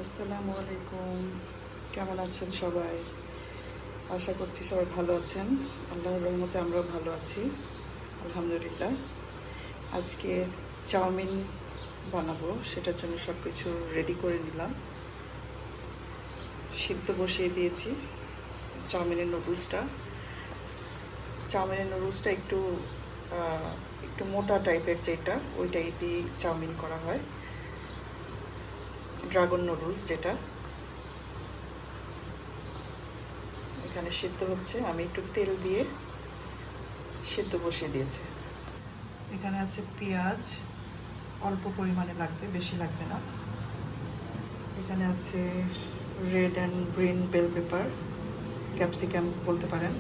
আসসালামু আলাইকুম। কেমন আছেন সবাই? আশা করছি সবাই ভালো আছেন। আল্লাহর রহমতে আমরাও ভালো আছি, আলহামদুলিল্লাহ। আজকে চাউমিন বানাবো, সেটার জন্য সব কিছু রেডি করে নিলাম। সিদ্ধ বসিয়ে দিয়েছি চাউমিনের নুডলসটা। একটু একটু মোটা টাইপের, যেটা ওইটাই দিয়ে চাউমিন করা হয়, ড্রাগন নুডলস যেটা। এখানে সিদ্ধ হচ্ছে, আমি একটু তেল দিয়ে সিদ্ধ বসিয়ে দিয়েছি। এখানে আছে পেঁয়াজ, অল্প পরিমাণে লাগবে, বেশি লাগবে না। এখানে আছে red and green bell pepper, capsicum বলতে পারেন।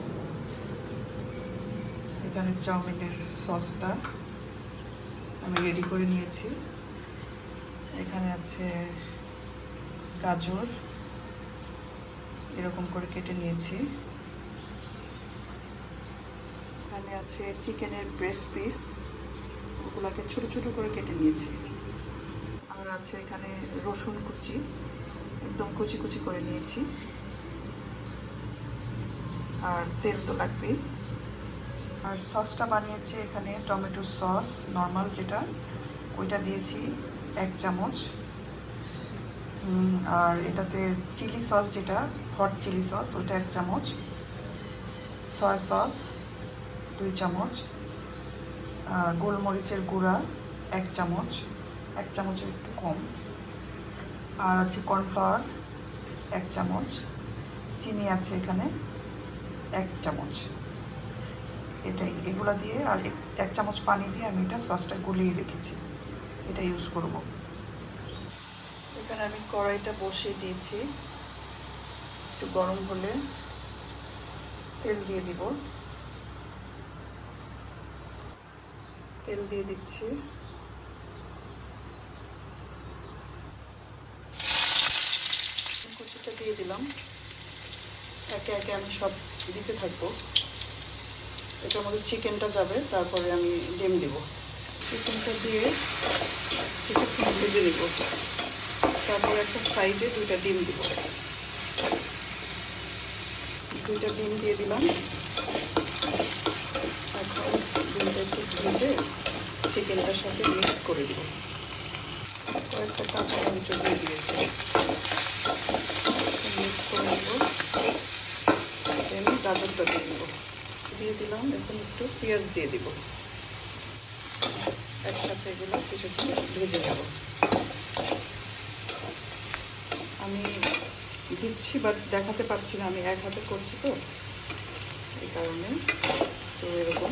এখানে চাউমিনের সসটা আমি রেডি করে নিয়েছি। এখানে আছে গাজর, এরকম করে কেটে নিয়েছি। এখানে আছে চিকেনের ব্রেস্ট পিস, ওগুলোকে ছোটো ছোটো করে কেটে নিয়েছি। আর আছে এখানে রসুন কুচি, একদম কুচি কুচি করে নিয়েছি। আর তেল তো লাগবেই। আর সসটা বানিয়েছি এখানে টমেটো সস নর্মাল যেটা, ওইটা দিয়েছি 1 চামচ। আর এটাতে চিলি সস, যেটা হট চিলি সস, ওইটা 1 চামচ। সয়া সস 2 চামচ। গোলমরিচের গুঁড়া 1 চামচ, 1 চামচের একটু কম। আর আছে কর্নফ্লাওয়ার 1 চামচ। চিনি আছে এখানে 1 চামচ। এগুলা দিয়ে আর 1 চামচ পানি দিয়ে আমি এটা সসটা গুলিয়ে রেখেছি, এটা ইউজ করব। এখানে আমি কড়াইটা বসিয়ে দিয়েছি, একটু গরম হলে তেল দিয়ে দিব। তেল দিয়ে দিচ্ছি। কুচিটা দিয়ে দিলাম। একে একে আমি সব দিতে থাকবো। এটার মধ্যে চিকেনটা যাবে, তারপরে আমি ডিম দিব। চিকেনটা দিয়ে কিছুক্ষণ ভেজে নিব, তারপরে একটা সাইডে 2টা ডিম দিব। 2টা ডিম দিয়ে দিলাম। এখন ডিমটা একটু ভেজে চিকেনটার সাথে মিক্স করে দিব। কয়েকটা কাঁচা মরিচ দিয়ে দিয়েছি, মিক্স করে নেব। আমি গাজরটা দিয়ে দিলাম। এখন একটু পেঁয়াজ দিয়ে দিব। একসাথে এগুলো কিছুক্ষণ ভেজে নেব। আমি দিচ্ছি বাট দেখাতে পারছি না, আমি এক হাতে করছি তো, এই কারণে। তো এরকম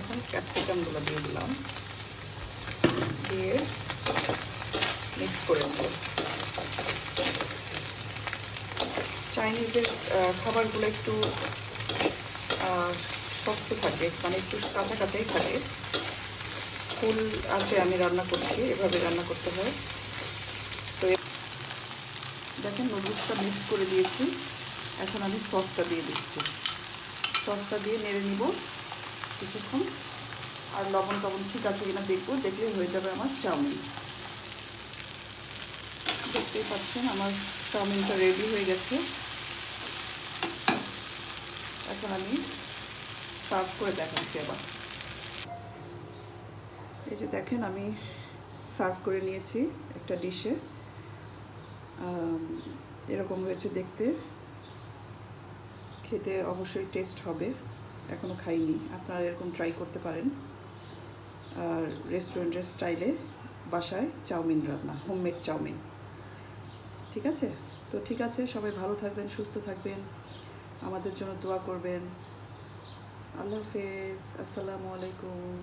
এখন ক্যাপসিকামগুলো দিয়ে দিলাম, দিয়ে মিক্স করে নেব। চাইনিজের খাবারগুলো একটু শক্ত থাকে, মানে একটু কাঁচা কাঁচাই থাকে। ফুল আছে, আমি রান্না করছি, এভাবে রান্না করতে হয়। তো দেখেন নুডলসটা মিক্স করে দিয়েছি। এখন আমি সসটা দিয়ে দিচ্ছি। সসটা দিয়ে নেড়ে নিব কিছুক্ষণ। আর লবণ টবণ ঠিক আছে কিনা দেখবো, দেখলে হয়ে যাবে আমার চাউমিন। দেখতেই পাচ্ছেন আমার চাউমিনটা রেডি হয়ে গেছে। এখন আমি সার্ভ করে দেখাচ্ছি আবার। এই যে দেখেন, আমি সার্ভ করে নিয়েছি একটা ডিশে। এরকম হয়েছে দেখতে, খেতে অবশ্যই টেস্ট হবে। এখনও খাইনি, আপনারা এরকম ট্রাই করতে পারেন। আর রেস্টুরেন্টের স্টাইলে বাসায় চাউমিন রান্না, হোমমেড চাউমিন। ঠিক আছে? তো ঠিক আছে, সবাই ভালো থাকবেন, সুস্থ থাকবেন, আমাদের জন্য দোয়া করবেন। আল্লাহ হাফেজ, আসসালামু আলাইকুম।